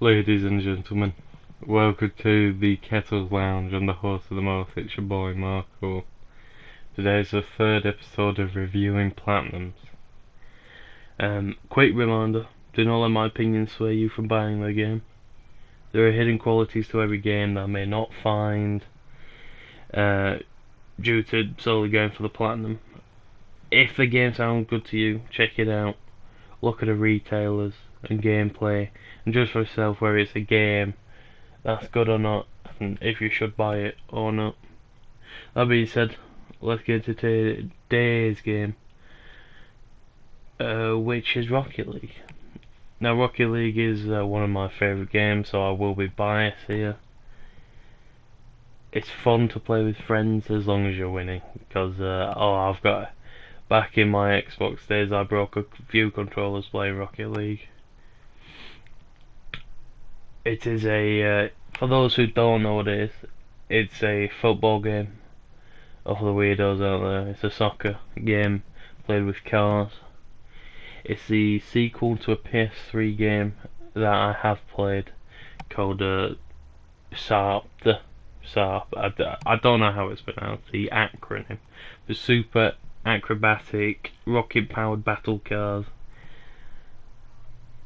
Ladies and gentlemen, welcome to the Kettles Lounge. I'm the host of the most, it's your boy Marco. Today's the third episode of reviewing Platinums. Quick reminder, do not let my opinions sway you from buying the game. There are hidden qualities to every game that I may not find due to solely going for the Platinum. If the game sounds good to you, check it out. Look at the retailers and gameplay and judge for yourself whether it's a game that's good or not, and if you should buy it or not. That being said, let's get into today's game, which is Rocket League. Now, Rocket League is one of my favourite games, so I will be biased here. It's fun to play with friends as long as you're winning, because I've got back in my Xbox days I broke a few controllers playing Rocket League. It is for those who don't know what it is, it's a football game. Of the weirdos out there, it's a soccer game played with cars. It's the sequel to a PS3 game that I have played called SARP. I don't know how it's pronounced, the acronym. The Super Acrobatic Rocket Powered Battle Cars.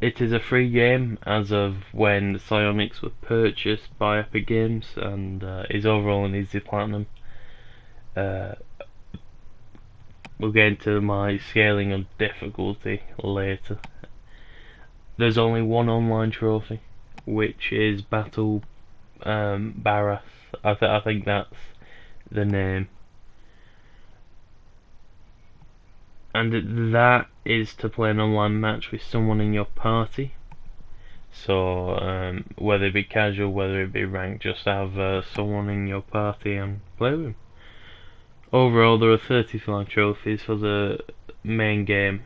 It is a free game as of when Psyonix were purchased by Epic Games, and is overall an easy platinum. We'll get into my scaling of difficulty later. There's only one online trophy, which is Battle Barras. I think that's the name. And that is to play an online match with someone in your party. So whether it be casual, whether it be ranked, just have someone in your party and play with them. Overall, there are 35 trophies for the main game,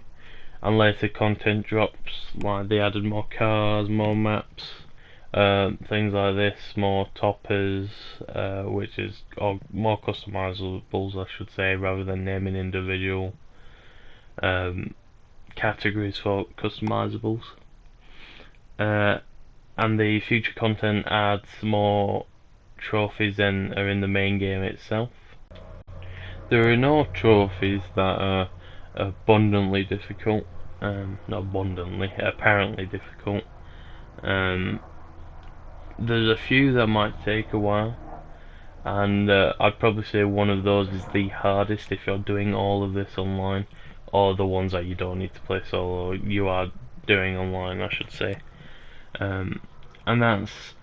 and later content drops, like they added more cars, more maps, things like this, more toppers, which is more customizables, I should say, rather than naming individual categories for customizables. And the future content adds more trophies than are in the main game itself. There are no trophies that are abundantly difficult, not abundantly, apparently difficult. There's a few that might take a while, and I'd probably say one of those is the hardest if you're doing all of this online, or the ones that you don't need to play solo, you are doing online, I should say. And that's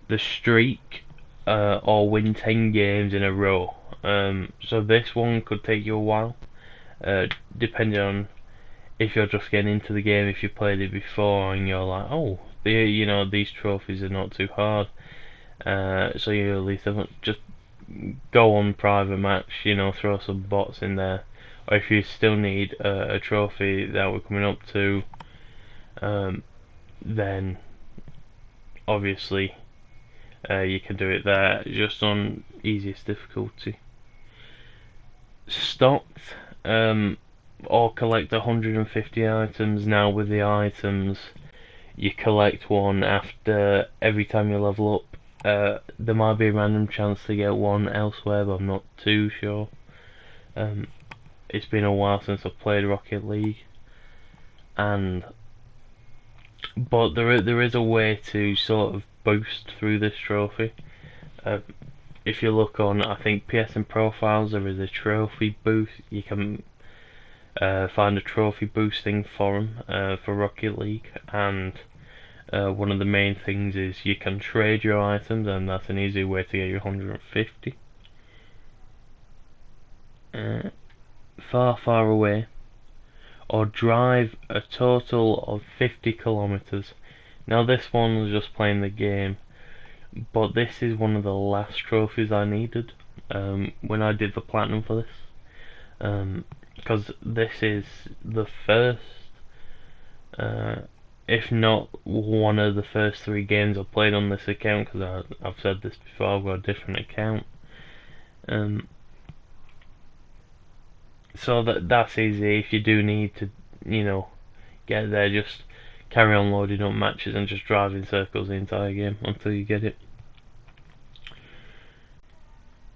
the streak, or win 10 games in a row. So this one could take you a while, depending on if you're just getting into the game, if you played it before and you're like, oh, these trophies are not too hard, so you at least just go on private match, throw some bots in there. Or if you still need a trophy that we're coming up to, then obviously you can do it there, just on easiest difficulty. Stocked, or collect 150 items. Now with the items, you collect one after every time you level up. There might be a random chance to get one elsewhere, but I'm not too sure. It's been a while since I've played Rocket League, but there is a way to sort of boost through this trophy. If you look on, I think PSN profiles, there is a trophy boost. You can find a trophy boosting forum for Rocket League, and one of the main things is you can trade your items, and that's an easy way to get your 150. Far away, or drive a total of 50 kilometers. Now this one was just playing the game, but this is one of the last trophies I needed when I did the platinum for this, because this is the first, if not one of the first 3 games I've played on this account, because I've said this before, I've got a different account. So that's easy. If you do need to, get there, just carry on loading up matches and just drive in circles the entire game until you get it.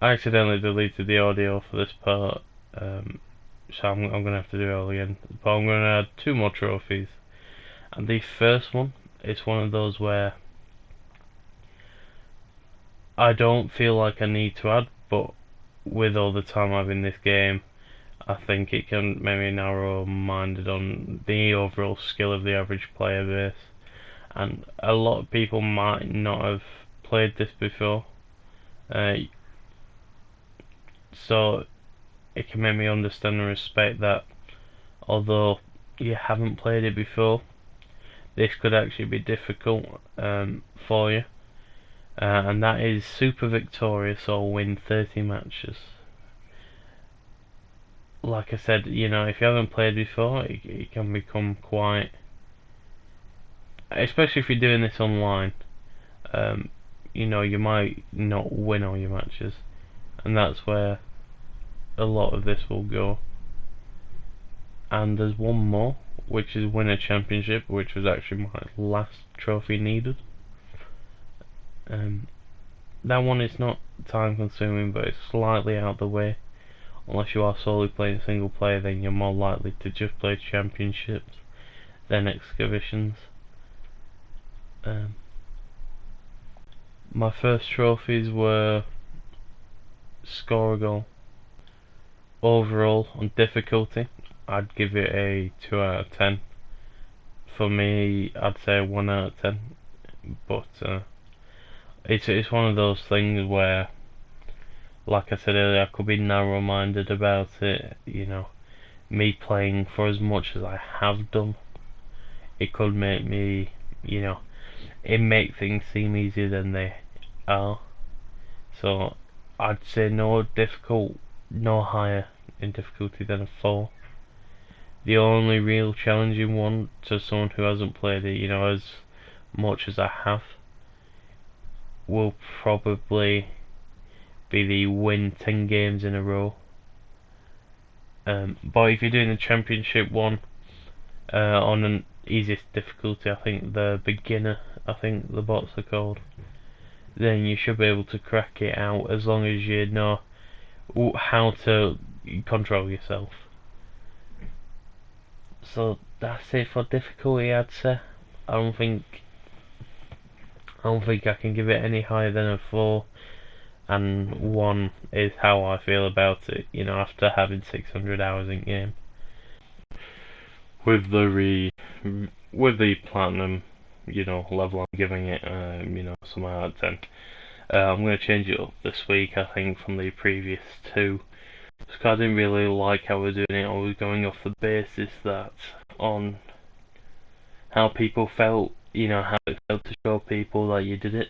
I accidentally deleted the audio for this part, so I'm going to have to do it all again. But I'm going to add 2 more trophies. And the first one is one of those where I don't feel like I need to add, but with all the time I've in this game, I think it can make me narrow-minded on the overall skill of the average player base. And a lot of people might not have played this before, so it can make me understand and respect that although you haven't played it before, this could actually be difficult for you. And that is super victorious or win 30 matches. Like I said, you know, if you haven't played before, it can become quite, especially if you're doing this online, you know, you might not win all your matches, and that's where a lot of this will go. And there's one more, which is win a championship, which was actually my last trophy needed. That one is not time consuming, but it's slightly out of the way. Unless you are solely playing single player, then you're more likely to just play championships than exhibitions. My first trophies were score a goal. Overall, on difficulty, I'd give it a 2 out of 10. For me, I'd say a 1 out of 10. But it's one of those things where, like I said earlier, I could be narrow-minded about it. You know, me playing for as much as I have done, it could make me, you know, it make things seem easier than they are. So I'd say no higher in difficulty than a 4. The only real challenging one to someone who hasn't played it, you know, as much as I have, will probably be the win 10 games in a row. But if you're doing the championship one on an easiest difficulty, I think the beginner, I think the bots are called, then you should be able to crack it out as long as you know how to control yourself. So that's it for difficulty, I'd say. I don't think I can give it any higher than a 4, and 1 is how I feel about it, you know, after having 600 hours in game. With the platinum, you know, level I'm giving it, you know, somewhere out of 10. I'm going to change it up this week, I think, from the previous 2. Because I didn't really like how we're doing it. I was going off the basis that on how people felt, you know, how it felt to show people that you did it.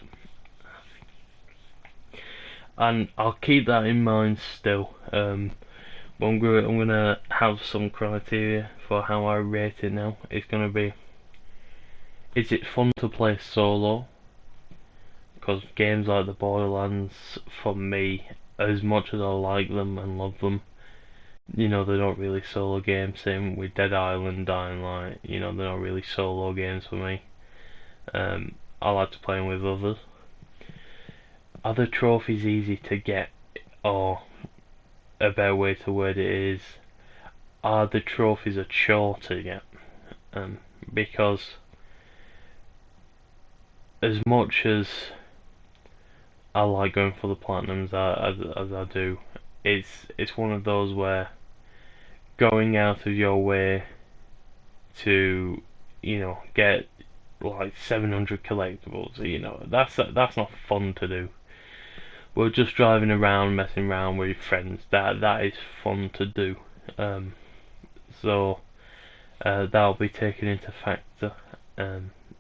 And I'll keep that in mind still. But I'm gonna have some criteria for how I rate it now. It's gonna be, is it fun to play solo? Because games like the Borderlands, for me, as much as I like them and love them, you know, they're not really solo games. Same with Dead Island, Dying Light, you know, they're not really solo games for me. I like to play them with others. Are the trophies easy to get, or a better way to word it is, are the trophies a chore to get? Because as much as I like going for the platinums as I do, it's one of those where going out of your way to, you know, get like 700 collectibles, you know, that's not fun to do. We're just driving around, messing around with your friends. That is fun to do. So that'll be taken into factor.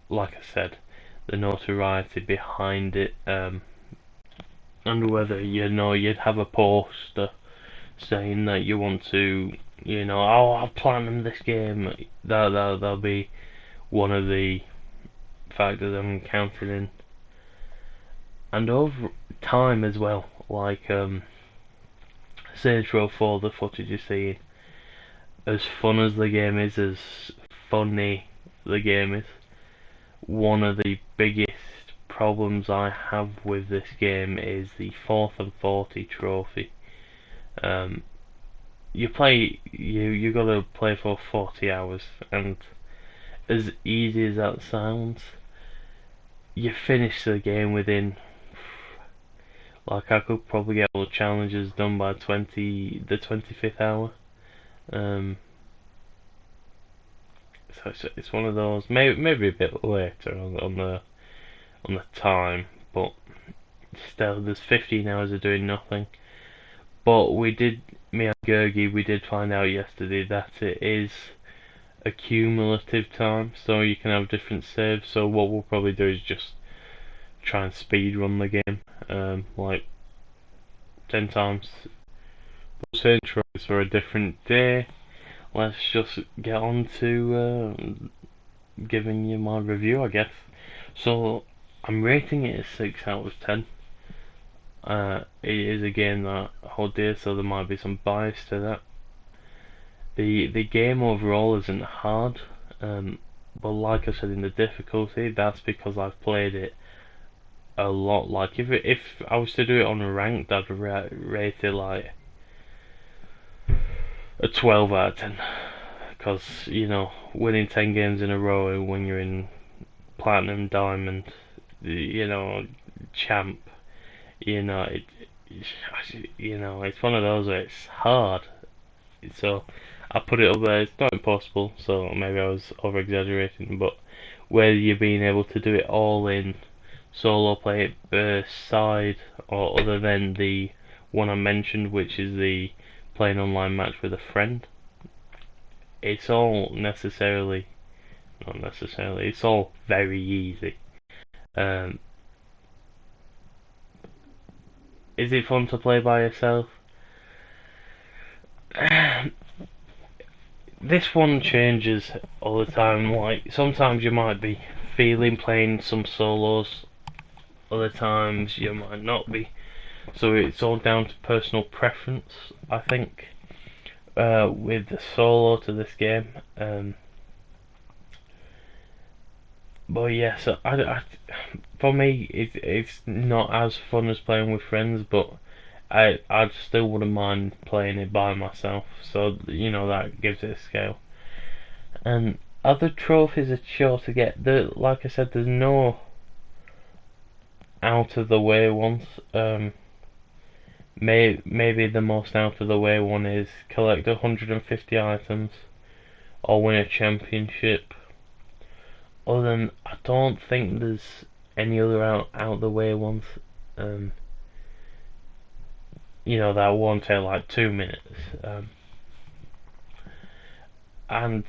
Like I said, the notoriety behind it, and whether, you know, you'd have a poster saying that you want to, you know, oh, I'll platinum this game. That'll be one of the factors I'm counting in. And over time as well, like Saints Row 4, the footage you see, as fun as the game is, as funny the game is, one of the biggest problems I have with this game is the 4th and 40 trophy. You gotta play for 40 hours, and as easy as that sounds, you finish the game within, like, I could probably get all the challenges done by the 25th hour. So it's one of those, maybe a bit later on the time, but still, there's 15 hours of doing nothing. But me and Gergi, we did find out yesterday that it is a cumulative time, so you can have different saves. So what we'll probably do is just try and speed run the game, like 10 times. Those intros for a different day. Let's just get on to giving you my review, I guess. So I'm rating it a 6 out of 10. It is a game that I hold dear, so there might be some bias to that. The game overall isn't hard, but like I said, in the difficulty, that's because I've played it a lot. Like if I was to do it on a ranked, I'd rate it like a 12 out of 10, because you know, winning 10 games in a row when you're in platinum, diamond, you know, champ, you know, it's one of those where it's hard. So I put it up there. It's not impossible, so maybe I was over exaggerating, but whether you're being able to do it all in solo play it per side, or other than the one I mentioned, which is the playing online match with a friend, it's all not necessarily, it's all very easy. Is it fun to play by yourself? This one changes all the time. Like, sometimes you might be feeling playing some solos, other times you might not be. So it's all down to personal preference, I think, with the solo to this game. But yeah, so for me, it's not as fun as playing with friends, but I still wouldn't mind playing it by myself. So you know, that gives it a scale. And other trophies are sure to get. Like I said, there's no out of the way ones. Maybe the most out of the way one is collect 150 items or win a championship. Other than, I don't think there's any other out of the way ones. You know, that won't take like 2 minutes. And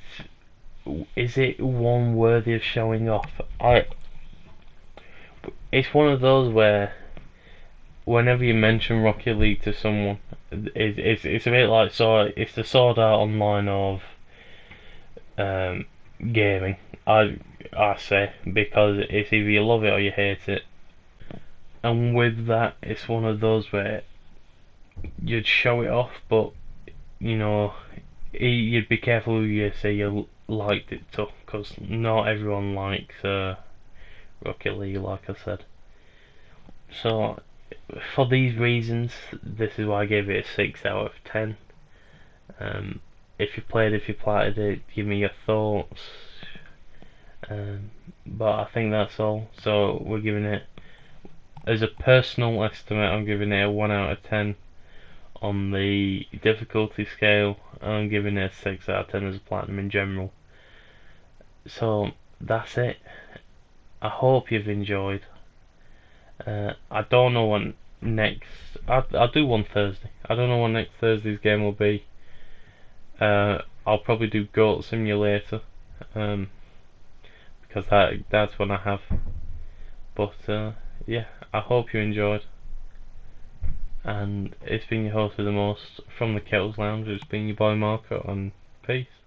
is it one worthy of showing off? It's one of those where whenever you mention Rocket League to someone, it's a bit like, so it's the Sword Art Online of gaming. I say, because it's either you love it or you hate it. And with that, it's one of those where you'd show it off, but you know, you'd be careful who you say you liked it to, because not everyone likes Rocket League, like I said. So for these reasons, this is why I gave it a 6 out of 10. If you platted it, give me your thoughts. But I think that's all. So we're giving it, as a personal estimate, I'm giving it a 1 out of 10 on the difficulty scale, and I'm giving it a 6 out of 10 as a platinum in general. So that's it. I hope you've enjoyed. I don't know when next. I'll do one Thursday. I don't know when next Thursday's game will be. I'll probably do Goat Simulator, because that's when I have. But yeah, I hope you enjoyed. And it's been your host of the most from the Kettles Lounge. It's been your boy Marco, and peace.